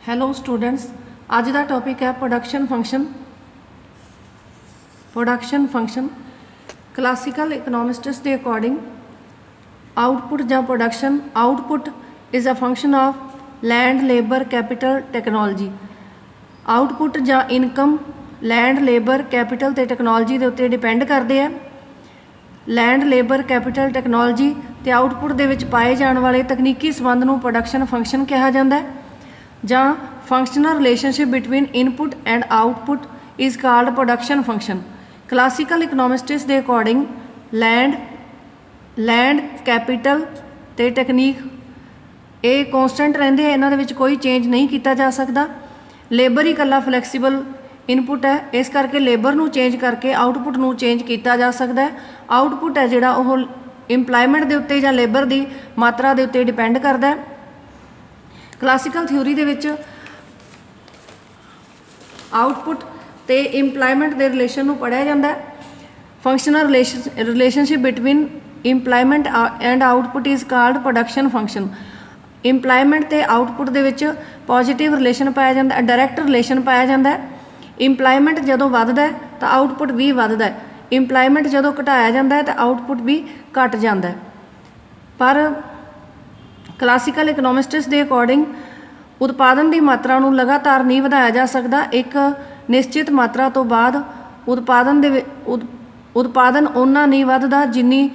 Hello students, ਅੱਜ ਦਾ topic ਹੈ ਪ੍ਰੋਡਕਸ਼ਨ ਫੰਕਸ਼ਨ। ਕਲਾਸੀਕਲ ਇਕਨੋਮਿਸਟਸ ਦੇ ਅਕੋਰਡਿੰਗ ਆਊਟਪੁੱਟ ਜਾਂ production output is a function of land, labour, capital, technology. Output ਜਾਂ income land, labour, capital ਅਤੇ technology ਦੇ ਉੱਤੇ ਡਿਪੈਂਡ ਕਰਦੇ ਆ। ਲੈਂਡ, ਲੇਬਰ, ਕੈਪੀਟਲ, ਟੈਕਨੋਲੋਜੀ ਅਤੇ ਆਊਟਪੁੱਟ ਦੇ ਵਿੱਚ ਪਾਏ ਜਾਣ ਵਾਲੇ ਤਕਨੀਕੀ ਸੰਬੰਧ ਨੂੰ ਪ੍ਰੋਡਕਸ਼ਨ ਫੰਕਸ਼ਨ ਕਿਹਾ ਜਾਂਦਾ ਜਾਂ functional relationship between input and output is called production function. Classical economists ਦੇ ਅਕੋਰਡਿੰਗ ਲੈਂਡ, ਕੈਪੀਟਲ ਅਤੇ ਟੈਕਨੀਕ ਇਹ ਕੌਂਸਟੈਂਟ ਰਹਿੰਦੇ ਆ, ਇਹਨਾਂ ਦੇ ਵਿੱਚ ਕੋਈ ਚੇਂਜ ਨਹੀਂ ਕੀਤਾ ਜਾ ਸਕਦਾ। ਲੇਬਰ ਹੀ ਇਕੱਲਾ ਫਲੈਕਸੀਬਲ ਇਨਪੁੱਟ ਹੈ, ਇਸ ਕਰਕੇ ਲੇਬਰ ਨੂੰ ਚੇਂਜ ਕਰਕੇ ਆਊਟਪੁੱਟ ਨੂੰ ਚੇਂਜ ਕੀਤਾ ਜਾ ਸਕਦਾ ਹੈ। ਆਊਟਪੁੱਟ ਹੈ ਜਿਹੜਾ ਉਹ ਇੰਪਲਾਇਮੈਂਟ ਦੇ ਉੱਤੇ ਜਾਂ ਲੇਬਰ ਦੀ ਮਾਤਰਾ ਦੇ ਉੱਤੇ ਡਿਪੈਂਡ ਕਰਦਾ ਹੈ। ਕਲਾਸੀਕਲ ਥਿਊਰੀ ਦੇ ਵਿੱਚ ਆਊਟਪੁੱਟ ਅਤੇ ਇੰਪਲਾਇਮੈਂਟ ਦੇ ਰਿਲੇਸ਼ਨ ਨੂੰ ਪੜ੍ਹਿਆ ਜਾਂਦਾ ਹੈ। Functional relationship between employment and output is called production function. Employment ਅਤੇ ਆਊਟਪੁੱਟ ਦੇ ਵਿੱਚ ਪੋਜ਼ੀਟਿਵ ਰਿਲੇਸ਼ਨ ਪਾਇਆ ਜਾਂਦਾ, ਡਾਇਰੈਕਟ ਰਿਲੇਸ਼ਨ ਪਾਇਆ ਜਾਂਦਾ ਹੈ। ਇੰਪਲਾਇਮੈਂਟ ਜਦੋਂ ਵੱਧਦਾ ਹੈ ਤਾਂ ਆਊਟਪੁੱਟ ਵੀ ਵੱਧਦਾ ਹੈ। ਇੰਪਲਾਇਮੈਂਟ ਜਦੋਂ ਘਟਾਇਆ ਜਾਂਦਾ ਹੈ ਤਾਂ ਆਊਟਪੁੱਟ ਵੀ ਘਟ ਜਾਂਦਾ ਹੈ। ਪਰ ਕਲਾਸੀਕਲ ਇਕਨੋਮਿਸਟਸ ਦੇ ਅਕੋਰਡਿੰਗ ਉਤਪਾਦਨ ਦੀ ਮਾਤਰਾ ਨੂੰ ਲਗਾਤਾਰ ਨਹੀਂ ਵਧਾਇਆ ਜਾ ਸਕਦਾ। ਇੱਕ ਨਿਸ਼ਚਿਤ ਮਾਤਰਾ ਤੋਂ ਬਾਅਦ ਉਤਪਾਦਨ ਓਨਾ ਨਹੀਂ ਵੱਧਦਾ ਜਿੰਨੀ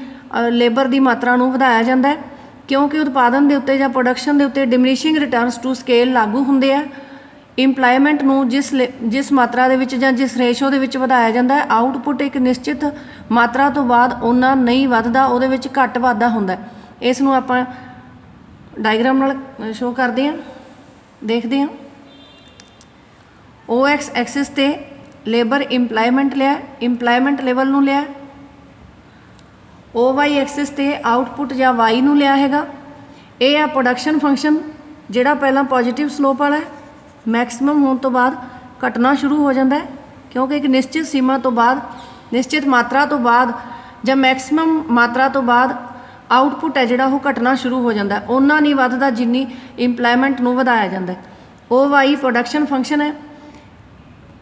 ਲੇਬਰ ਦੀ ਮਾਤਰਾ ਨੂੰ ਵਧਾਇਆ ਜਾਂਦਾ ਹੈ, ਕਿਉਂਕਿ ਉਤਪਾਦਨ ਦੇ ਉੱਤੇ ਜਾਂ ਪ੍ਰੋਡਕਸ਼ਨ ਦੇ ਉੱਤੇ ਡਿਮਿਨਿਸ਼ਿੰਗ ਰਿਟਰਨਸ ਟੂ ਸਕੇਲ ਲਾਗੂ ਹੁੰਦੇ ਆ। ਇੰਪਲਾਇਮੈਂਟ ਨੂੰ ਜਿਸ ਮਾਤਰਾ ਦੇ ਵਿੱਚ ਜਾਂ ਜਿਸ ਰੇਸ਼ੋ ਦੇ ਵਿੱਚ ਵਧਾਇਆ ਜਾਂਦਾ ਹੈ, ਆਊਟਪੁੱਟ ਇੱਕ ਨਿਸ਼ਚਿਤ ਮਾਤਰਾ ਤੋਂ ਬਾਅਦ ਓਨਾ ਨਹੀਂ ਵੱਧਦਾ, ਉਹਦੇ ਵਿੱਚ ਘੱਟ ਵਾਧਾ ਹੁੰਦਾ। ਇਸ ਨੂੰ ਆਪਾਂ ਡਾਇਗਰਾਮ ਨਾਲ ਸ਼ੋ ਕਰਦੇ ਹਾਂ, ਦੇਖਦੇ ਹਾਂ। OX ਐਕਸਿਸ 'ਤੇ ਲੇਬਰ ਇੰਪਲਾਇਮੈਂਟ ਲਿਆ, ਇੰਪਲਾਇਮੈਂਟ ਲੈਵਲ ਨੂੰ ਲਿਆ। OY ਐਕਸਿਸ 'ਤੇ ਆਊਟਪੁੱਟ ਜਾਂ Y ਨੂੰ ਲਿਆ ਹੈਗਾ। ਇਹ ਆ ਪ੍ਰੋਡਕਸ਼ਨ ਫੰਕਸ਼ਨ, ਜਿਹੜਾ ਪਹਿਲਾਂ ਪੋਜ਼ੀਟਿਵ ਸਲੋਪ ਵਾਲਾ ਹੈ, ਮੈਕਸੀਮਮ ਹੋਣ ਤੋਂ ਬਾਅਦ ਘਟਣਾ ਸ਼ੁਰੂ ਹੋ ਜਾਂਦਾ ਹੈ, ਕਿਉਂਕਿ ਇੱਕ ਨਿਸ਼ਚਿਤ ਸੀਮਾ ਤੋਂ ਬਾਅਦ, ਨਿਸ਼ਚਿਤ ਮਾਤਰਾ ਤੋਂ ਬਾਅਦ ਜਾਂ ਮੈਕਸੀਮਮ ਮਾਤਰਾ ਤੋਂ ਬਾਅਦ ਆਊਟਪੁੱਟ ਹੈ ਜਿਹੜਾ ਉਹ ਘਟਣਾ ਸ਼ੁਰੂ ਹੋ ਜਾਂਦਾ, ਓਨਾ ਨਹੀਂ ਵੱਧਦਾ ਜਿੰਨੀ ਇੰਪਲਾਇਮੈਂਟ ਨੂੰ ਵਧਾਇਆ ਜਾਂਦਾ। OY ਪ੍ਰੋਡਕਸ਼ਨ ਫੰਕਸ਼ਨ ਹੈ।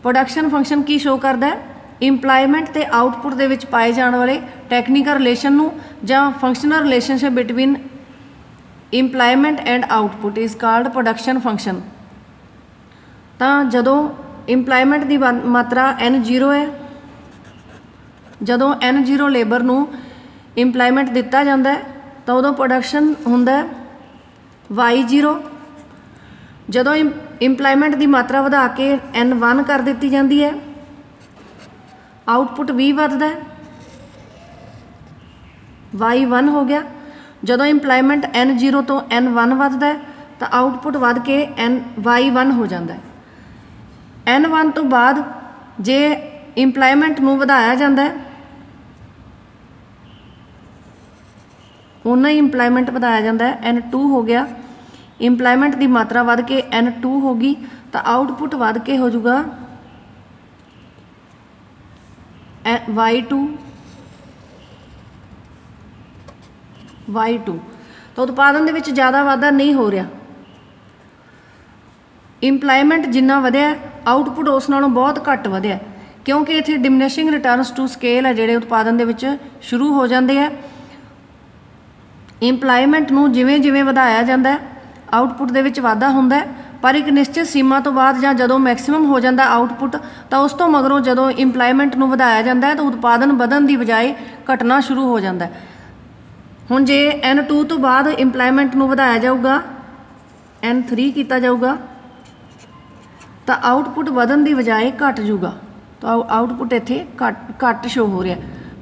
ਪ੍ਰੋਡਕਸ਼ਨ ਫੰਕਸ਼ਨ ਕੀ ਸ਼ੋ ਕਰਦਾ ਹੈ? ਇੰਪਲਾਇਮੈਂਟ ਅਤੇ ਆਊਟਪੁੱਟ ਦੇ ਵਿੱਚ ਪਾਏ ਜਾਣ ਵਾਲੇ ਟੈਕਨੀਕਲ ਰਿਲੇਸ਼ਨ ਨੂੰ ਜਾਂ functional relationship between employment and output is called production function. ਤਾਂ ਜਦੋਂ ਇੰਪਲਾਇਮੈਂਟ ਦੀ ਮਾਤਰਾ N0 ਹੈ, ਜਦੋਂ N0 ਲੇਬਰ ਨੂੰ ਇੰਪਲਾਇਮੈਂਟ ਦਿੱਤਾ ਜਾਂਦਾ ਹੈ ਤਾਂ ਉਦੋਂ ਪ੍ਰੋਡਕਸ਼ਨ ਹੁੰਦਾ Y0। ਜਦੋਂ ਇੰਪਲਾਇਮੈਂਟ ਦੀ ਮਾਤਰਾ ਵਧਾ ਕੇ N1 ਕਰ ਦਿੱਤੀ ਜਾਂਦੀ ਹੈ, ਆਊਟਪੁੱਟ ਵੀ ਵੱਧਦਾ ਹੈ, Y1 ਹੋ ਗਿਆ। ਜਦੋਂ ਇੰਪਲਾਇਮੈਂਟ N0 ਤੋਂ N1 ਵੱਧਦਾ ਹੈ ਤਾਂ ਆਊਟਪੁੱਟ ਵੱਧ ਕੇ Y1 ਹੋ ਜਾਂਦਾ ਹੈ। N1 ਤੋਂ ਬਾਅਦ ਜੇ ਇੰਪਲਾਇਮੈਂਟ ਨੂੰ ਵਧਾਇਆ ਜਾਂਦਾ ਹੈ, ਓਨਾ ਹੀ ਇੰਪਲਾਇਮੈਂਟ ਵਧਾਇਆ ਜਾਂਦਾ ਹੈ, N2 ਹੋ ਗਿਆ। ਇੰਪਲਾਇਮੈਂਟ ਦੀ ਮਾਤਰਾ ਵੱਧ ਕੇ N2 ਹੋ ਗਈ ਤਾਂ ਆਊਟਪੁੱਟ ਵੱਧ ਕੇ ਹੋ ਜਾਊਗਾ Y2 ਤਾਂ ਉਤਪਾਦਨ ਦੇ ਵਿੱਚ ਜ਼ਿਆਦਾ ਵਾਧਾ ਨਹੀਂ ਹੋ ਰਿਹਾ। ਇੰਪਲਾਇਮੈਂਟ ਜਿੰਨਾ ਵਧਿਆ, ਆਊਟਪੁੱਟ ਉਸ ਨਾਲੋਂ ਬਹੁਤ ਘੱਟ ਵਧਿਆ, ਕਿਉਂਕਿ ਇੱਥੇ ਡਿਮਿਨਿਸ਼ਿੰਗ ਰਿਟਰਨਸ ਟੂ ਸਕੇਲ ਹੈ ਜਿਹੜੇ ਉਤਪਾਦਨ ਦੇ ਵਿੱਚ ਸ਼ੁਰੂ ਹੋ ਜਾਂਦੇ ਆ। ਇੰਪਲਾਇਮੈਂਟ ਨੂੰ ਜਿਵੇਂ ਜਿਵੇਂ ਵਧਾਇਆ ਜਾਂਦਾ ਆਊਟਪੁੱਟ ਦੇ ਵਿੱਚ ਵਾਧਾ ਹੁੰਦਾ, ਪਰ ਇੱਕ ਨਿਸ਼ਚਿਤ ਸੀਮਾ ਤੋਂ ਬਾਅਦ ਜਾਂ ਜਦੋਂ ਮੈਕਸੀਮਮ ਹੋ ਜਾਂਦਾ ਆਊਟਪੁੱਟ, ਤਾਂ ਉਸ ਤੋਂ ਮਗਰੋਂ ਜਦੋਂ ਇੰਪਲਾਇਮੈਂਟ ਨੂੰ ਵਧਾਇਆ ਜਾਂਦਾ ਤਾਂ ਉਤਪਾਦਨ ਵਧਣ ਦੀ ਬਜਾਏ ਘਟਣਾ ਸ਼ੁਰੂ ਹੋ ਜਾਂਦਾ। ਹੁਣ ਜੇ N2 ਤੋਂ ਬਾਅਦ ਇੰਪਲਾਇਮੈਂਟ ਨੂੰ ਵਧਾਇਆ ਜਾਊਗਾ, N3 ਕੀਤਾ ਜਾਊਗਾ, ਤਾਂ ਆਊਟਪੁੱਟ ਵਧਣ ਦੀ ਬਜਾਏ ਘਟ ਜੂਗਾ। ਤਾਂ ਆਊਟਪੁੱਟ ਇੱਥੇ ਘੱਟ ਸ਼ੋ ਹੋ ਰਿਹਾ।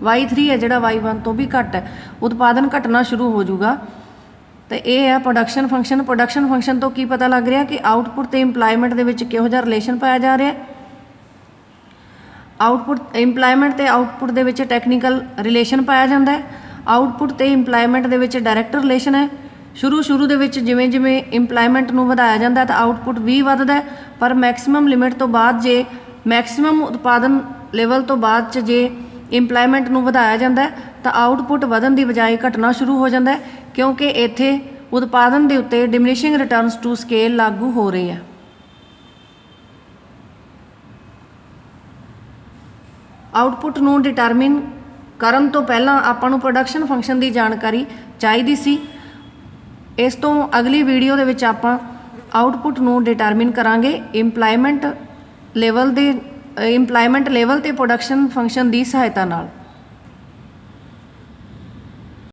Y3 ਹੈ ਜਿਹੜਾ Y1 ਤੋਂ ਵੀ ਘੱਟ ਹੈ, ਉਤਪਾਦਨ ਘਟਣਾ ਸ਼ੁਰੂ ਹੋ ਜੂਗਾ। ਅਤੇ ਇਹ ਹੈ ਪ੍ਰੋਡਕਸ਼ਨ ਫੰਕਸ਼ਨ। ਪ੍ਰੋਡਕਸ਼ਨ ਫੰਕਸ਼ਨ ਤੋਂ ਕੀ ਪਤਾ ਲੱਗ ਰਿਹਾ ਕਿ ਆਊਟਪੁੱਟ ਅਤੇ ਇੰਪਲਾਇਮੈਂਟ ਦੇ ਵਿੱਚ ਕਿਹੋ ਜਿਹਾ ਰਿਲੇਸ਼ਨ ਪਾਇਆ ਜਾ ਰਿਹਾ। ਇੰਪਲਾਇਮੈਂਟ ਅਤੇ ਆਊਟਪੁੱਟ ਦੇ ਵਿੱਚ ਟੈਕਨੀਕਲ ਰਿਲੇਸ਼ਨ ਪਾਇਆ ਜਾਂਦਾ ਹੈ। ਆਊਟਪੁੱਟ ਅਤੇ ਇੰਪਲਾਇਮੈਂਟ ਦੇ ਵਿੱਚ ਡਾਇਰੈਕਟ ਰਿਲੇਸ਼ਨ ਹੈ। ਸ਼ੁਰੂ ਦੇ ਵਿੱਚ ਜਿਵੇਂ ਜਿਵੇਂ ਇੰਪਲਾਇਮੈਂਟ ਨੂੰ ਵਧਾਇਆ ਜਾਂਦਾ ਤਾਂ ਆਊਟਪੁੱਟ ਵੀ ਵੱਧਦਾ, ਪਰ ਮੈਕਸੀਮਮ ਲਿਮਿਟ ਤੋਂ ਬਾਅਦ ਜੇ ਮੈਕਸੀਮਮ ਉਤਪਾਦਨ ਲੈਵਲ ਤੋਂ ਬਾਅਦ 'ਚ ਜੇ ਇੰਪਲਾਇਮੈਂਟ ਨੂੰ ਵਧਾਇਆ ਜਾਂਦਾ ਤਾਂ ਆਊਟਪੁੱਟ ਵਧਣ ਦੀ ਬਜਾਏ ਘਟਣਾ ਸ਼ੁਰੂ ਹੋ ਜਾਂਦਾ, ਕਿਉਂਕਿ ਇੱਥੇ ਉਤਪਾਦਨ ਦੇ ਉੱਤੇ ਡਿਮਿਨਿਸ਼ਿੰਗ ਰਿਟਰਨਸ ਟੂ ਸਕੇਲ ਲਾਗੂ ਹੋ ਰਹੀ ਹੈ। ਆਊਟਪੁੱਟ ਨੂੰ ਡਿਟਰਮਿਨ ਕਰਨ ਤੋਂ ਪਹਿਲਾਂ ਆਪਾਂ ਨੂੰ ਪ੍ਰੋਡਕਸ਼ਨ ਫੰਕਸ਼ਨ ਦੀ ਜਾਣਕਾਰੀ ਚਾਹੀਦੀ ਸੀ। ਇਸ ਤੋਂ ਅਗਲੀ ਵੀਡੀਓ ਦੇ ਵਿੱਚ ਆਪਾਂ ਆਊਟਪੁੱਟ ਨੂੰ ਡਿਟਰਮਿਨ ਕਰਾਂਗੇ ਇੰਪਲਾਇਮੈਂਟ ਲੈਵਲ ਤੇ ਪ੍ਰੋਡਕਸ਼ਨ ਫੰਕਸ਼ਨ ਦੀ ਸਹਾਇਤਾ ਨਾਲ।